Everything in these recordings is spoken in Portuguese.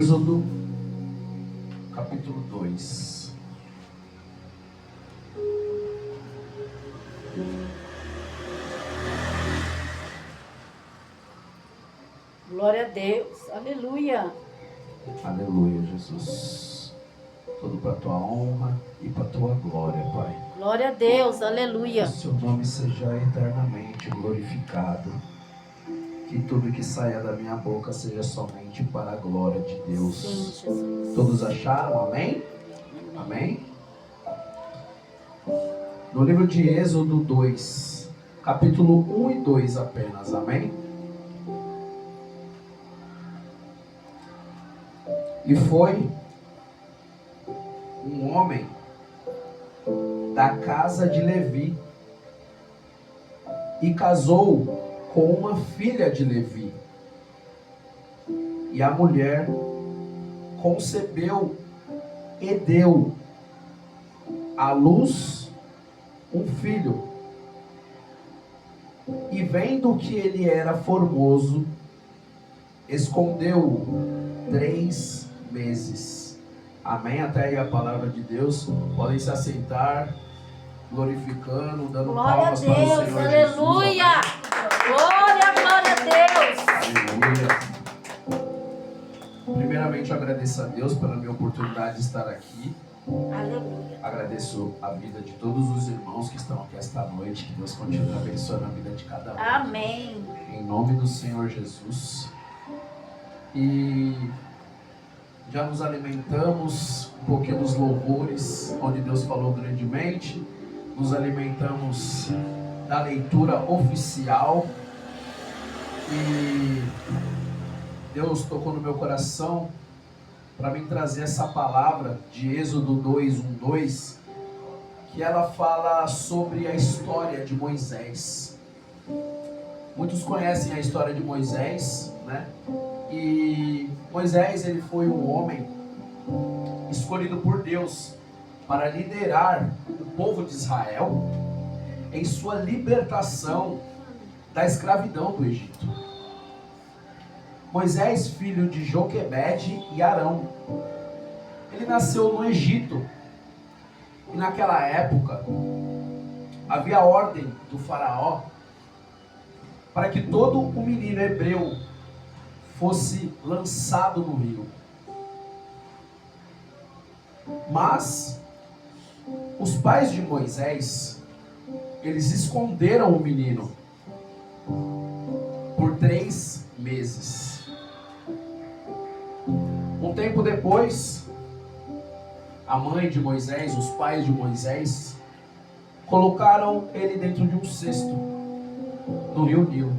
Êxodo, capítulo 2. Glória a Deus, aleluia. Aleluia, Jesus. Tudo para a tua honra e para a tua glória, Pai. Glória a Deus, aleluia. Que o seu nome seja eternamente glorificado. Que tudo que saia da minha boca seja somente para a glória de Deus. Sim, Jesus. Todos acharam? Amém? Amém? No livro de Êxodo 2, capítulo 1 e 2 apenas. Amém? E foi um homem da casa de Levi e casou com uma filha de Levi. E a mulher concebeu e deu à luz um filho. E vendo que ele era formoso, escondeu-o 3 meses. Amém? Até aí a palavra de Deus. Podem se assentar, glorificando, dando palmas para o Senhor Jesus. Aleluia! Glória, glória a Deus! Aleluia. Primeiramente eu agradeço a Deus pela minha oportunidade de estar aqui. Aleluia. Agradeço a vida de todos os irmãos que estão aqui esta noite. Que Deus continue abençoando a vida de cada um. Amém. Em nome do Senhor Jesus. E já nos alimentamos um pouquinho dos louvores, onde Deus falou grandemente. Nos alimentamos da leitura oficial. E Deus tocou no meu coração para mim trazer essa palavra de Êxodo 2, 1, 2, que ela fala sobre a história de Moisés. Muitos conhecem a história de Moisés, né? E Moisés, ele foi um homem escolhido por Deus para liderar o povo de Israel em sua libertação da escravidão do Egito. Moisés, filho de Joquebede e Arão, ele nasceu no Egito. E naquela época havia ordem do faraó para que todo o menino hebreu fosse lançado no rio. Mas os pais de Moisés, eles esconderam o menino por 3 meses. Um tempo depois, a mãe de Moisés, os pais de Moisés, colocaram ele dentro de um cesto no rio Nilo.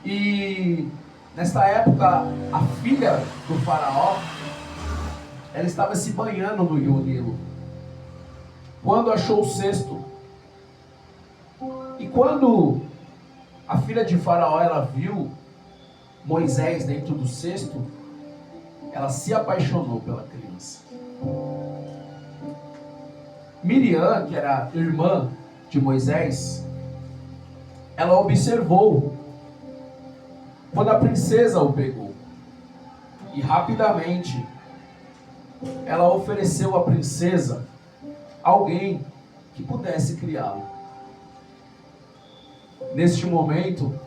E nesta época, a filha do faraó, ela estava se banhando no rio Nilo, quando achou o cesto. E quando a filha de faraó, ela viu Moisés dentro do cesto, ela se apaixonou pela criança. Miriam, que era irmã de Moisés, ela observou quando a princesa o pegou. E rapidamente ela ofereceu à princesa alguém que pudesse criá-lo. Neste momento,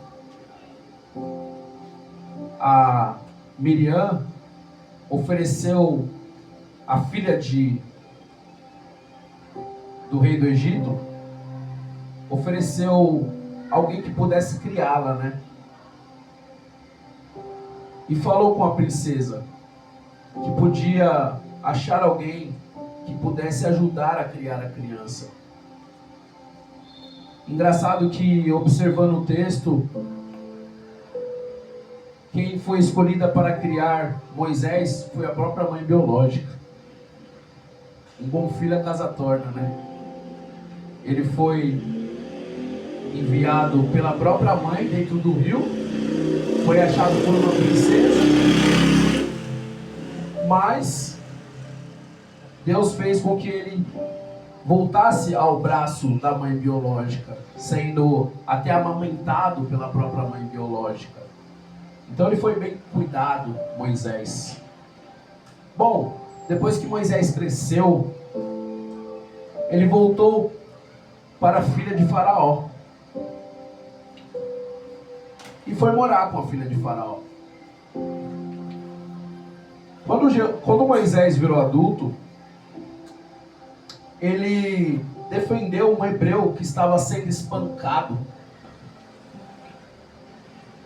a Miriam ofereceu a filha do rei do Egito, ofereceu alguém que pudesse criá-la, né? E falou com a princesa que podia achar alguém que pudesse ajudar a criar a criança. Engraçado que, observando o texto, quem foi escolhida para criar Moisés foi a própria mãe biológica. Um bom filho a casa torna, né? Ele foi enviado pela própria mãe dentro do rio, foi achado por uma princesa, mas Deus fez com que ele voltasse ao braço da mãe biológica, sendo até amamentado pela própria mãe biológica. Então ele foi bem cuidado, Moisés. Bom, depois que Moisés cresceu, ele voltou para a filha de Faraó. E foi morar com a filha de Faraó. Quando Moisés virou adulto, ele defendeu um hebreu que estava sendo espancado.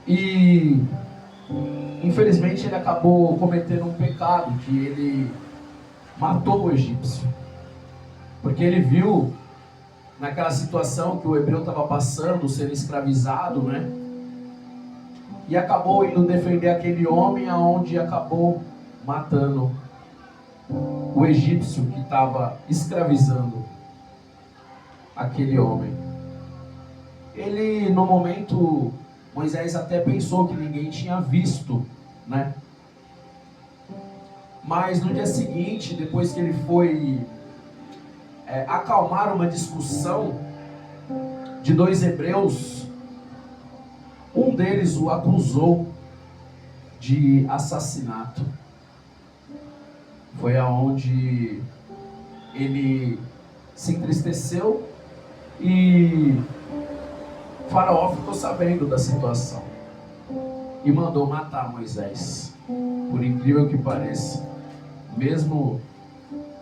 E infelizmente ele acabou cometendo um pecado, que ele matou o egípcio. Porque ele viu naquela situação que o hebreu estava passando, sendo escravizado, né? E acabou indo defender aquele homem, aonde acabou matando o egípcio que estava escravizando aquele homem. Ele, no momento, Moisés até pensou que ninguém tinha visto, né? Mas no dia seguinte, depois que ele foi acalmar uma discussão de dois hebreus, um deles o acusou de assassinato. Foi aonde ele se entristeceu e Faraó ficou sabendo da situação e mandou matar Moisés. Por incrível que pareça, mesmo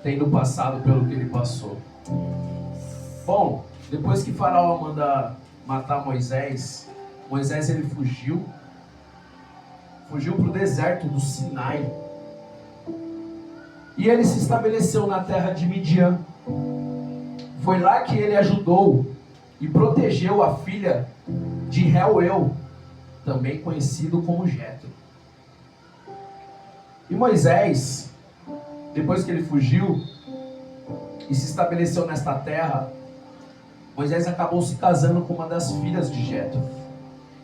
tendo passado pelo que ele passou. Bom, depois que Faraó manda matar Moisés, ele fugiu para o deserto do Sinai. E ele se estabeleceu na terra de Midian. Foi lá que ele ajudou e protegeu a filha de Reuel, também conhecido como Jetro. E Moisés, depois que ele fugiu e se estabeleceu nesta terra, Moisés acabou se casando com uma das filhas de Jetro.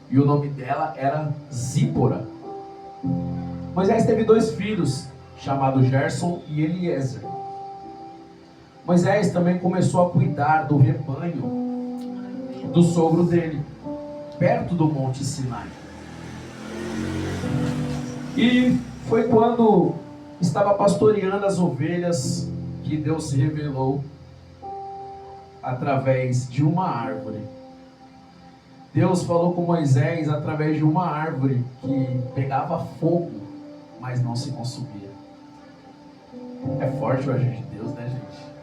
E o nome dela era Zípora. Moisés teve dois filhos, chamados Gerson e Eliezer. Moisés também começou a cuidar do rebanho do sogro dele, perto do Monte Sinai. E foi quando estava pastoreando as ovelhas que Deus se revelou através de uma árvore. Deus falou com Moisés através de uma árvore que pegava fogo, mas não se consumia. É forte o agir de Deus, né, gente?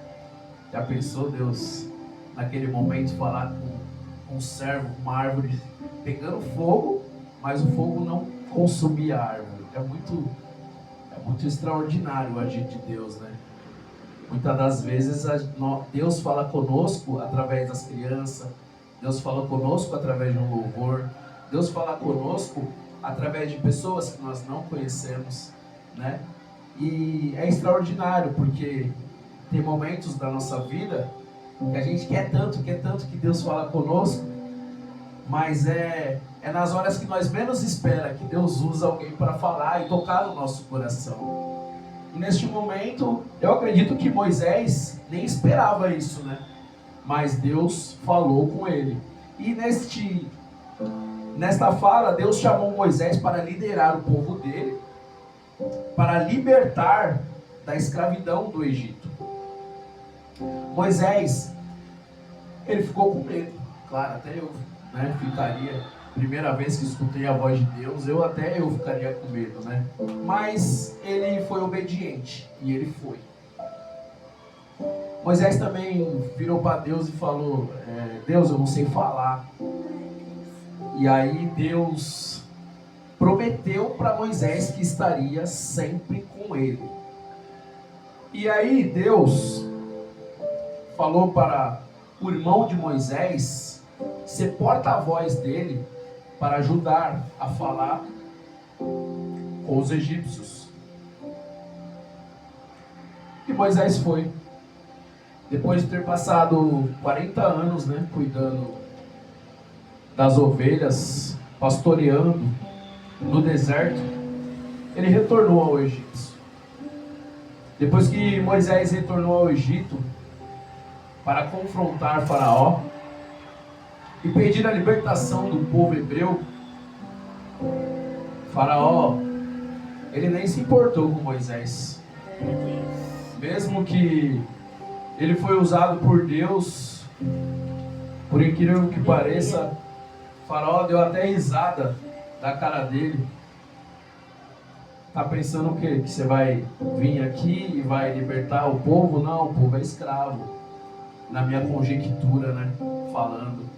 Já pensou Deus, naquele momento, falar com um servo, uma árvore pegando fogo, mas o fogo não consumia a árvore? É muito extraordinário o agir de Deus, né? Muitas das vezes Deus fala conosco através das crianças, Deus fala conosco através de um louvor, Deus fala conosco através de pessoas que nós não conhecemos, né? E é extraordinário, porque tem momentos da nossa vida que a gente quer tanto que Deus fala conosco, mas é nas horas que nós menos espera que Deus usa alguém para falar e tocar no nosso coração. E neste momento, eu acredito que Moisés nem esperava isso, né? Mas Deus falou com ele. E nesta fala, Deus chamou Moisés para liderar o povo dele, para libertar da escravidão do Egito. Moisés, ele ficou com medo. Claro, até eu, né, ficaria. Primeira vez que escutei a voz de Deus, eu ficaria com medo, né? Mas ele foi obediente e ele foi. Moisés também virou para Deus e falou: Deus, eu não sei falar. E aí Deus prometeu para Moisés que estaria sempre com ele. E aí Deus falou para o irmão de Moisés ser porta-voz dele para ajudar a falar com os egípcios. E Moisés foi. Depois de ter passado 40 anos, né, cuidando das ovelhas, pastoreando no deserto, ele retornou ao Egito. Depois que Moisés retornou ao Egito para confrontar Faraó e pedir a libertação do povo hebreu, Faraó, ele nem se importou com Moisés. Mesmo que ele foi usado por Deus, por incrível que pareça, Faraó deu até risada da cara dele. Tá pensando o quê? Que você vai vir aqui e vai libertar o povo? Não, o povo é escravo. Na minha conjectura, né? Falando.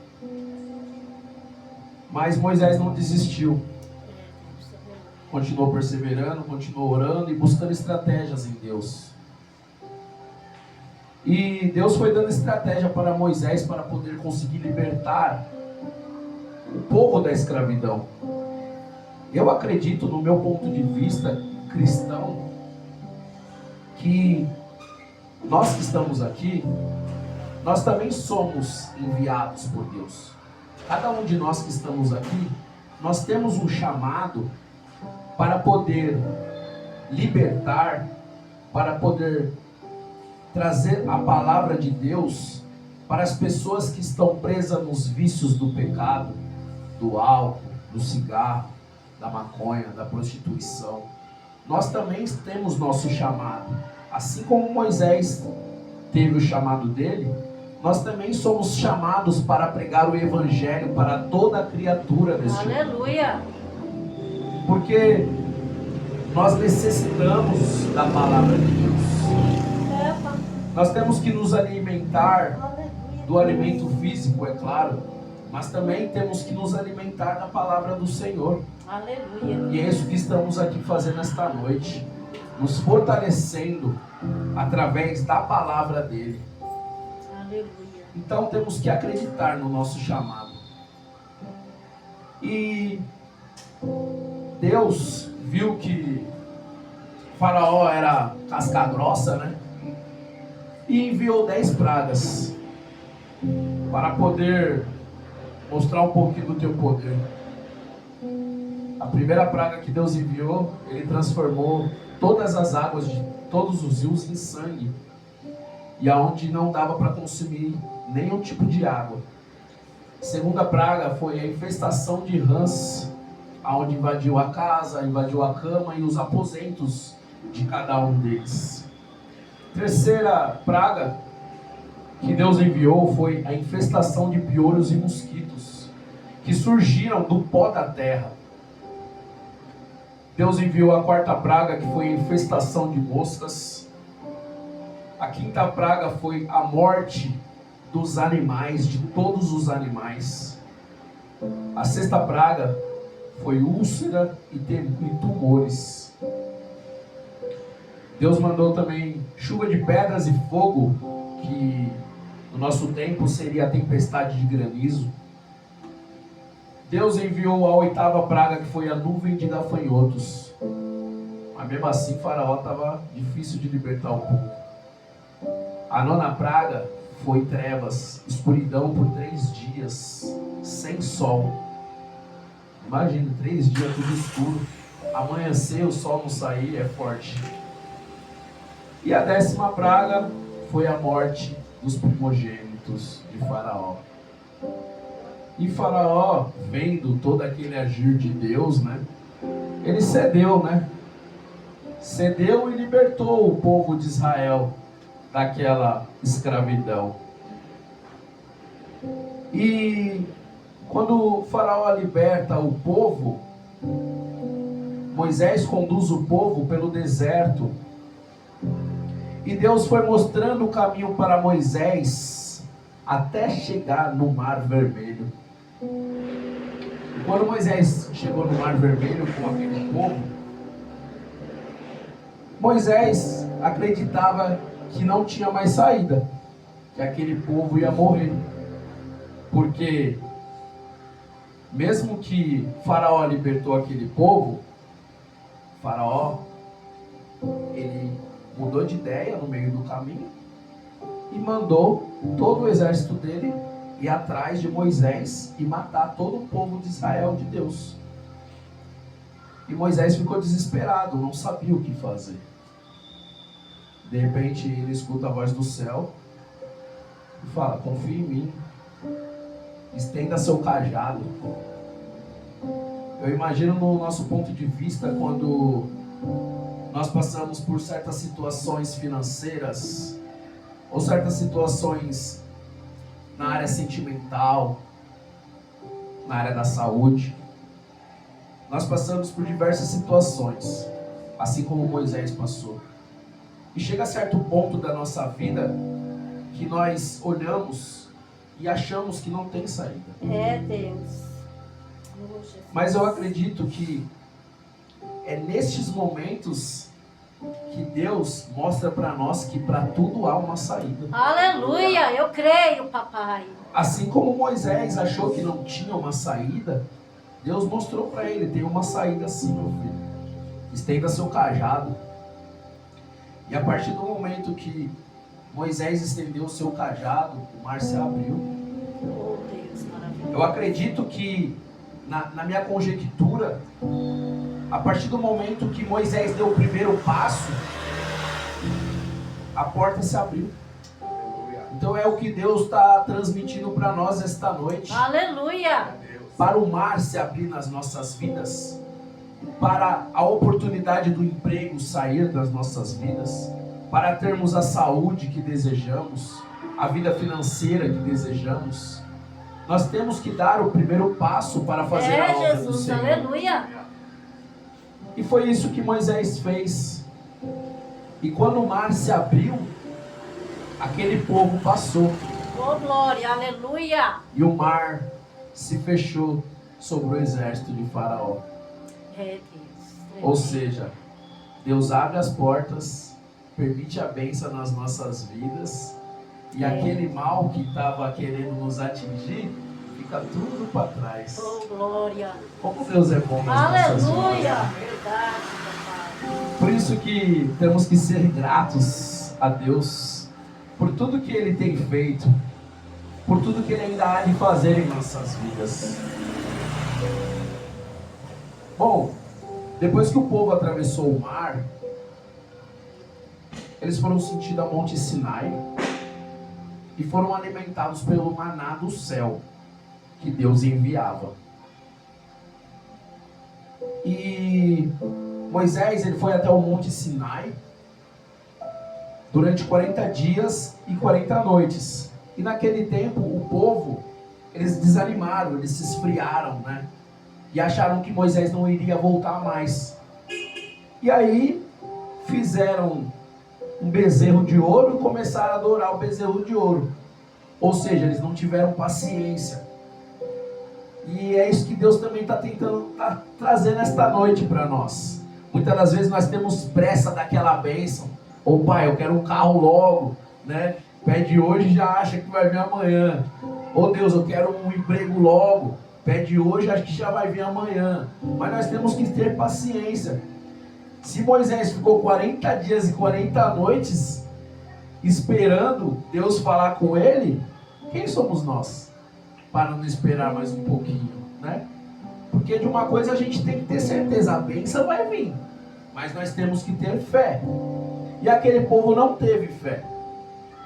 Mas Moisés não desistiu. Continuou perseverando, continuou orando e buscando estratégias em Deus. E Deus foi dando estratégia para Moisés para poder conseguir libertar o povo da escravidão. Eu acredito, no meu ponto de vista cristão, que nós que estamos aqui, nós também somos enviados por Deus. Cada um de nós que estamos aqui, nós temos um chamado para poder libertar, para poder trazer a palavra de Deus para as pessoas que estão presas nos vícios do pecado, do álcool, do cigarro, da maconha, da prostituição. Nós também temos nosso chamado. Assim como Moisés teve o chamado dele, nós também somos chamados para pregar o evangelho para toda criatura neste mundo. Aleluia! Porque nós necessitamos da palavra de Deus. Nós temos que nos alimentar do alimento físico, é claro, mas também temos que nos alimentar da palavra do Senhor. Aleluia! E é isso que estamos aqui fazendo esta noite, nos fortalecendo através da palavra dele. Aleluia! Então temos que acreditar no nosso chamado. E Deus viu que Faraó era casca grossa, né? E enviou 10 pragas para poder mostrar um pouquinho do teu poder. A primeira praga que Deus enviou, ele transformou todas as águas de todos os rios em sangue, e aonde não dava para consumir nenhum tipo de água. A segunda praga foi a infestação de rãs, aonde invadiu a casa, invadiu a cama e os aposentos de cada um deles. Terceira praga que Deus enviou foi a infestação de piolhos e mosquitos, que surgiram do pó da terra. Deus enviou a quarta praga, que foi a infestação de moscas. A quinta praga foi a morte dos animais, de todos os animais. A sexta praga foi úlcera e tumores. Deus mandou também chuva de pedras e fogo, que no nosso tempo seria a tempestade de granizo. Deus enviou a oitava praga, que foi a nuvem de gafanhotos. Mas mesmo assim, Faraó estava difícil de libertar o povo. A nona praga foi trevas, escuridão por 3 dias, sem sol. Imagina, 3 dias tudo escuro. Amanhecer, o sol não sair, é forte. E a 10ª praga foi a morte dos primogênitos de Faraó. E Faraó, vendo todo aquele agir de Deus, né? Ele cedeu, né? Cedeu e libertou o povo de Israel daquela escravidão. E quando Faraó liberta o povo, Moisés conduz o povo pelo deserto. E Deus foi mostrando o caminho para Moisés até chegar no Mar Vermelho. Quando Moisés chegou no Mar Vermelho com aquele povo, Moisés acreditava que não tinha mais saída, que aquele povo ia morrer. Porque mesmo que Faraó libertou aquele povo, Faraó, ele mudou de ideia no meio do caminho e mandou todo o exército dele ir atrás de Moisés e matar todo o povo de Israel, de Deus. E Moisés ficou desesperado, não sabia o que fazer. De repente ele escuta a voz do céu e fala: confia em mim, estenda seu cajado, Eu imagino no nosso ponto de vista, quando nós passamos por certas situações financeiras ou certas situações na área sentimental, na área da saúde. Nós passamos por diversas situações, assim como Moisés passou. E chega a certo ponto da nossa vida que nós olhamos e achamos que não tem saída. É, Deus. Mas eu acredito que é nestes momentos que Deus mostra para nós que para tudo há uma saída. Aleluia, eu creio, papai. Assim como Moisés achou que não tinha uma saída, Deus mostrou para ele, tem uma saída sim, meu filho. Estenda seu cajado. E a partir do momento que Moisés estendeu o seu cajado, o mar se abriu. Oh, Deus, maravilhoso. Eu acredito que, na minha conjectura, a partir do momento que Moisés deu o primeiro passo, a porta se abriu. Então é o que Deus está transmitindo para nós esta noite. Aleluia. Para o mar se abrir nas nossas vidas, para a oportunidade do emprego sair das nossas vidas, para termos a saúde que desejamos, a vida financeira que desejamos, nós temos que dar o primeiro passo para fazer a obra do Jesus, Senhor. aleluia. E foi isso que Moisés fez. E quando o mar se abriu, aquele povo passou. Oh, glória, aleluia. E o mar se fechou sobre o exército de Faraó. É, Deus. Ou seja, Deus abre as portas, permite a bênção nas nossas vidas, e aquele mal que estava querendo nos atingir, fica tudo para trás. Oh, glória. Como Deus é bom nas nossas Aleluia. vidas. Verdade, papai. Por isso que temos que ser gratos a Deus, por tudo que Ele tem feito, por tudo que Ele ainda há de fazer em nossas vidas. Bom, depois que o povo atravessou o mar, eles foram sentido a Monte Sinai e foram alimentados pelo maná do céu que Deus enviava. E Moisés, ele foi até o Monte Sinai durante 40 dias e 40 noites. E naquele tempo, o povo, eles desanimaram, eles se esfriaram, né? E acharam que Moisés não iria voltar mais. E aí, fizeram um bezerro de ouro e começaram a adorar o bezerro de ouro. Ou seja, eles não tiveram paciência. E é isso que Deus também está tentando trazer nesta noite para nós. Muitas das vezes nós temos pressa daquela bênção. Ou pai, eu quero um carro logo, né? Pede hoje e já acha que vai vir amanhã. Ou Deus, eu quero um emprego logo. Pede hoje e acha que já vai vir amanhã. Mas nós temos que ter paciência. Se Moisés ficou 40 dias e 40 noites esperando Deus falar com ele, quem somos nós para não esperar mais um pouquinho, né? Porque de uma coisa a gente tem que ter certeza, a bênção vai vir, mas nós temos que ter fé. E aquele povo não teve fé.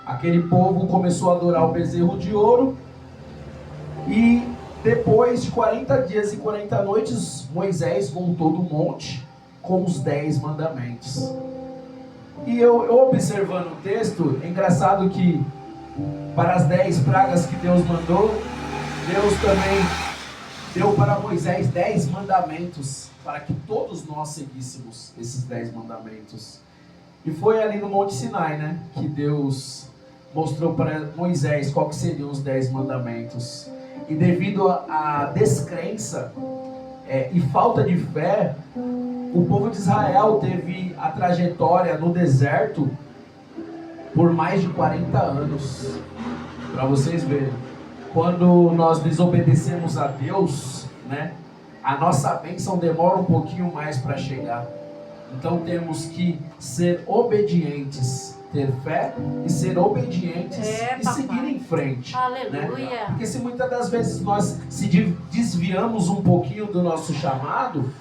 Aquele povo começou a adorar o bezerro de ouro e depois de 40 dias e 40 noites, Moisés voltou do monte com os 10 mandamentos. E eu observando o texto, é engraçado que para as 10 pragas que Deus mandou, Deus também deu para Moisés 10 mandamentos, para que todos nós seguíssemos esses 10 mandamentos. E foi ali no Monte Sinai, né, que Deus mostrou para Moisés qual que seriam os 10 mandamentos. E devido à descrença e falta de fé, o povo de Israel teve a trajetória no deserto por mais de 40 anos. Para vocês verem, quando nós desobedecemos a Deus, né, a nossa bênção demora um pouquinho mais para chegar. Então temos que ser obedientes, ter fé e ser obedientes e seguir em frente. Aleluia. Né? Porque se muitas das vezes nós se desviamos um pouquinho do nosso chamado,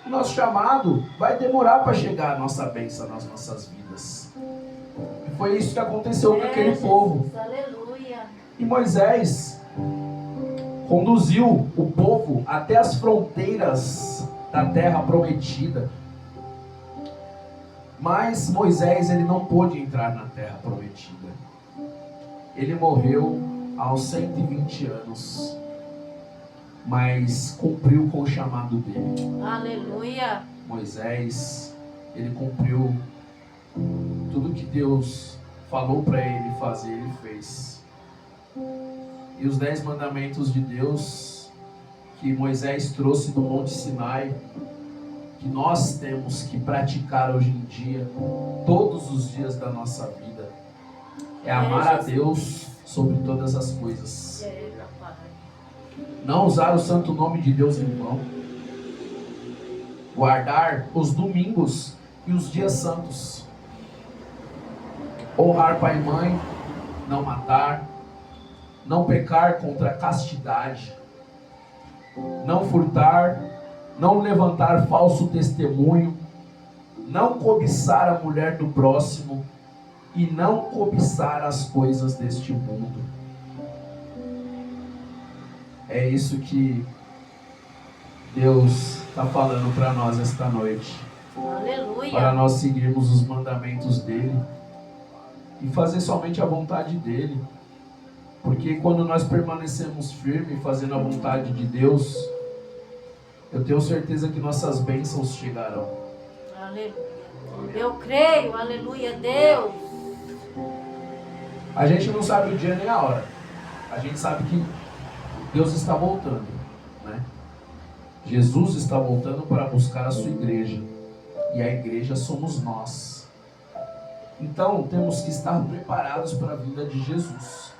o nosso chamado vai demorar para chegar a nossa bênção nas nossas vidas. E foi isso que aconteceu com aquele povo. Aleluia. E Moisés, conduziu o povo até as fronteiras da terra prometida. Mas Moisés, ele não pôde entrar na terra prometida. Ele morreu aos 120 anos, mas cumpriu com o chamado dele. Aleluia. Moisés, ele cumpriu tudo que Deus falou para ele fazer, ele fez. E os 10 mandamentos de Deus que Moisés trouxe do Monte Sinai, que nós temos que praticar hoje em dia, todos os dias da nossa vida, é amar a Deus sobre todas as coisas. Não usar o santo nome de Deus em vão. Guardar os domingos e os dias santos. Honrar pai e mãe. Não matar. Não pecar contra a castidade. Não furtar. Não levantar falso testemunho. Não cobiçar a mulher do próximo. E não cobiçar as coisas deste mundo. É isso que Deus está falando para nós esta noite. Aleluia. Para nós seguirmos os mandamentos dele e fazer somente a vontade dele. Porque quando nós permanecemos firmes fazendo a vontade de Deus, eu tenho certeza que nossas bênçãos chegarão. Aleluia. Eu creio, aleluia, Deus. A gente não sabe o dia nem a hora. A gente sabe que Deus está voltando, né? Jesus está voltando para buscar a sua igreja. E a igreja somos nós. Então temos que estar preparados para a vinda de Jesus.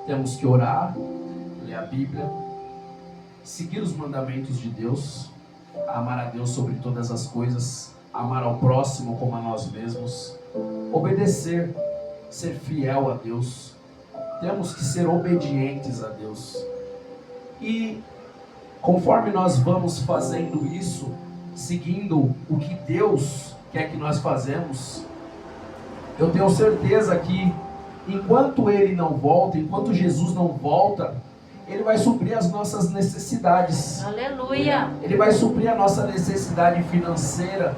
Temos que orar, ler a Bíblia, seguir os mandamentos de Deus, amar a Deus sobre todas as coisas, amar ao próximo como a nós mesmos, obedecer, ser fiel a Deus. Temos que ser obedientes a Deus. E conforme nós vamos fazendo isso, seguindo o que Deus quer que nós fazemos, eu tenho certeza que enquanto Ele não volta, enquanto Jesus não volta, Ele vai suprir as nossas necessidades. Aleluia. Ele vai suprir a nossa necessidade financeira,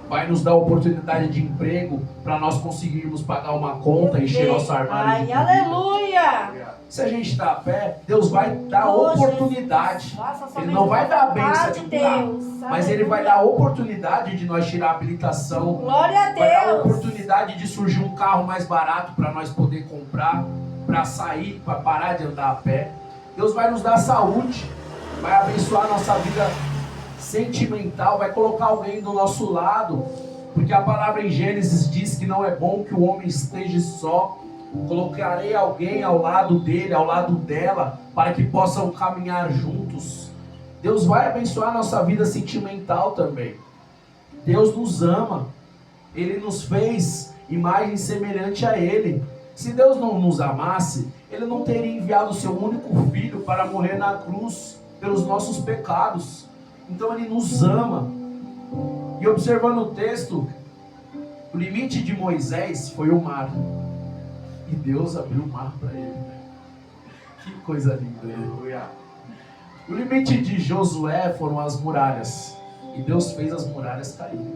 vai nos dar oportunidade de emprego para nós conseguirmos pagar uma conta, encher nosso armário de comida. Aleluia. Se a gente está a pé, Deus vai dar oportunidade. Ele não vai dar a bênção de um carro, mas Ele vai dar a oportunidade de nós tirar a habilitação. Glória a Deus. Vai dar a oportunidade de surgir um carro mais barato para nós poder comprar, para sair, para parar de andar a pé. Deus vai nos dar saúde, vai abençoar a nossa vida sentimental, vai colocar alguém do nosso lado, porque a palavra em Gênesis diz que não é bom que o homem esteja só. Colocarei alguém ao lado dele, ao lado dela, para que possam caminhar juntos. Deus vai abençoar a nossa vida sentimental também. Deus nos ama. Ele nos fez imagem semelhante a Ele. Se Deus não nos amasse, Ele não teria enviado o seu único filho para morrer na cruz pelos nossos pecados. Então Ele nos ama. E observando o texto, o limite de Moisés foi o mar. E Deus abriu o mar para ele. Que coisa linda, né? O limite de Josué foram as muralhas. E Deus fez as muralhas caírem.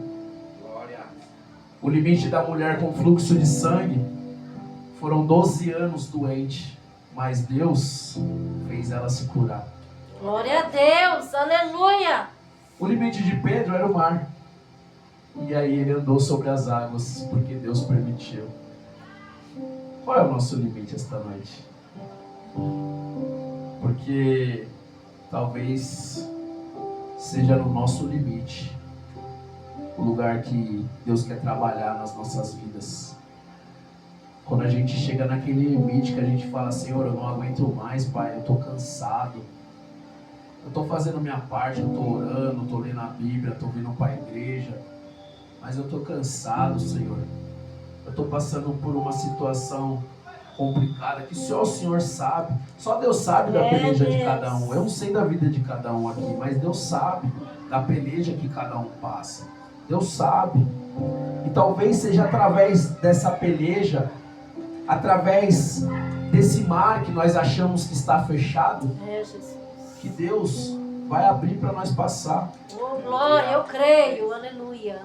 O limite da mulher com fluxo de sangue foram 12 anos doente. Mas Deus fez ela se curar. Glória a Deus, aleluia. O limite de Pedro era o mar. E aí ele andou sobre as águas, porque Deus permitiu. Qual é o nosso limite esta noite? Porque talvez seja no nosso limite o lugar que Deus quer trabalhar nas nossas vidas. Quando a gente chega naquele limite que a gente fala: Senhor, eu não aguento mais, Pai, eu estou cansado. Eu estou fazendo minha parte, eu estou orando, estou lendo a Bíblia, estou vindo para a igreja, mas eu estou cansado, Senhor. Eu estou passando por uma situação complicada que só o Senhor sabe. Só Deus sabe da peleja de cada um. Eu não sei da vida de cada um aqui, mas Deus sabe da peleja que cada um passa. Deus sabe. E talvez seja através dessa peleja, através desse mar que nós achamos que está fechado, É, Jesus. que Deus vai abrir para nós passar. Oh, glória, eu creio. Aleluia.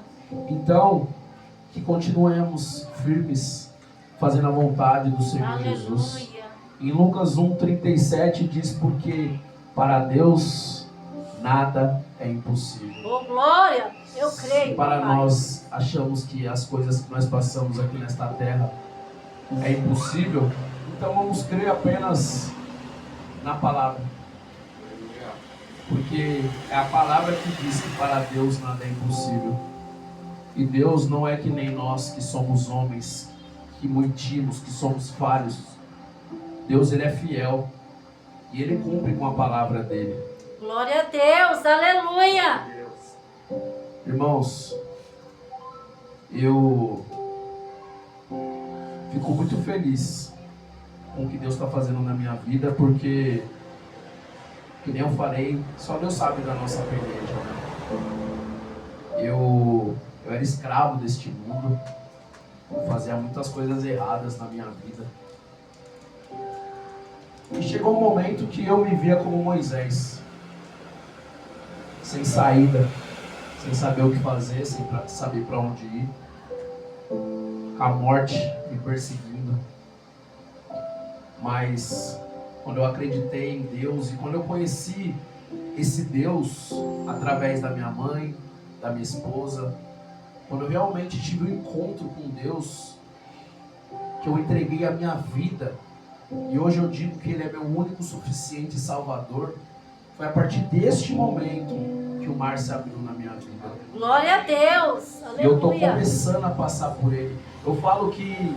Então, que continuemos firmes, fazendo a vontade do Senhor Jesus. Aleluia. Em Lucas 1,37 diz: porque para Deus nada é impossível. Oh, glória, eu Se creio. para papai. nós achamos que as coisas que nós passamos aqui nesta terra é impossível, então vamos crer apenas na palavra. Porque é a palavra que diz que para Deus nada é impossível. E Deus não é que nem nós que somos homens, que mentimos, que somos falhos. Deus, Ele é fiel. E Ele cumpre com a palavra dEle. Glória a Deus. Aleluia. Irmãos, eu fico muito feliz com o que Deus está fazendo na minha vida, porque, que nem eu falei, só Deus sabe da nossa peleja, né? Eu era escravo deste mundo, eu fazia muitas coisas erradas na minha vida. E chegou um momento que eu me via como Moisés, sem saída, sem saber o que fazer, sem saber para onde ir, com a morte me perseguindo. Mas quando eu acreditei em Deus e quando eu conheci esse Deus através da minha mãe, da minha esposa, quando eu realmente tive um encontro com Deus, que eu entreguei a minha vida, e hoje eu digo que Ele é meu único, suficiente Salvador, foi a partir deste momento que o mar se abriu na minha vida. Glória a Deus. E eu estou Aleluia. começando a passar por ele. Eu falo que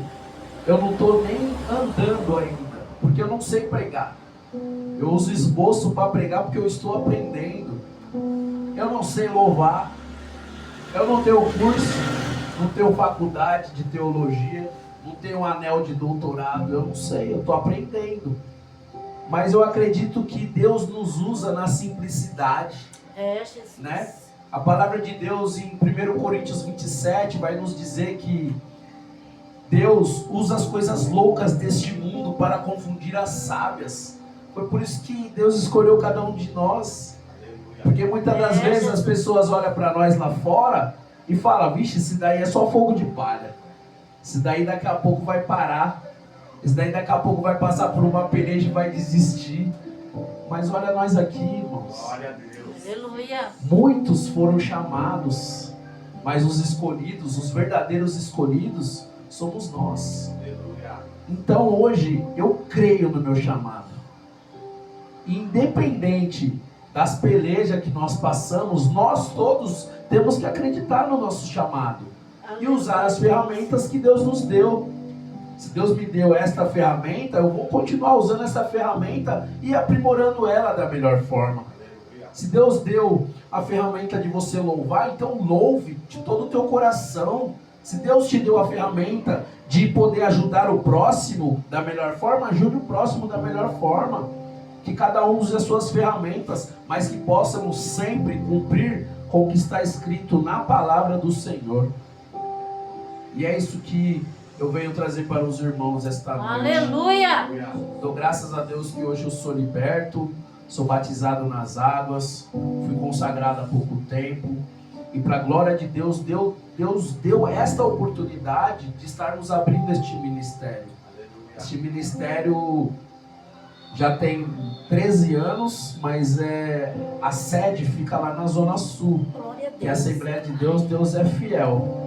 eu não estou nem andando ainda, porque eu não sei pregar. Eu uso esboço para pregar porque eu estou aprendendo. Eu não sei louvar. Eu não tenho curso, não tenho faculdade de teologia, não tenho um anel de doutorado. Eu não sei, eu estou aprendendo. Mas eu acredito que Deus nos usa na simplicidade, É, Jesus. né? A palavra de Deus em 1 Coríntios 27 vai nos dizer que Deus usa as coisas loucas deste mundo para confundir as sábias. Foi por isso que Deus escolheu cada um de nós. Porque muitas das vezes as pessoas olham para nós lá fora e falam: vixe, esse daí é só fogo de palha. Esse daí daqui a pouco vai parar. Esse daí daqui a pouco vai passar por uma peleja e vai desistir. Mas olha nós aqui, irmãos. Glória a Deus. Aleluia. Muitos foram chamados, mas os escolhidos, os verdadeiros escolhidos, somos nós. Aleluia. Então hoje eu creio no meu chamado. Independente das pelejas que nós passamos, nós todos temos que acreditar no nosso chamado e usar as ferramentas que Deus nos deu. Se Deus me deu esta ferramenta, eu vou continuar usando essa ferramenta e aprimorando ela da melhor forma. Aleluia. Se Deus deu a ferramenta de você louvar, então louve de todo o teu coração. Se Deus te deu a ferramenta de poder ajudar o próximo da melhor forma, ajude o próximo da melhor forma. Que cada um use as suas ferramentas, mas que possamos sempre cumprir com o que está escrito na palavra do Senhor. E é isso que eu venho trazer para os irmãos esta noite. Aleluia. Aleluia. Dou graças a Deus que hoje eu sou liberto, sou batizado nas águas, fui consagrado há pouco tempo. E para a glória de Deus, Deus deu esta oportunidade de estarmos abrindo este ministério. Aleluia. Este ministério já tem 13 anos, mas a sede fica lá na Zona Sul. Glória a Que é a Deus. Assembleia de Deus, Deus é fiel.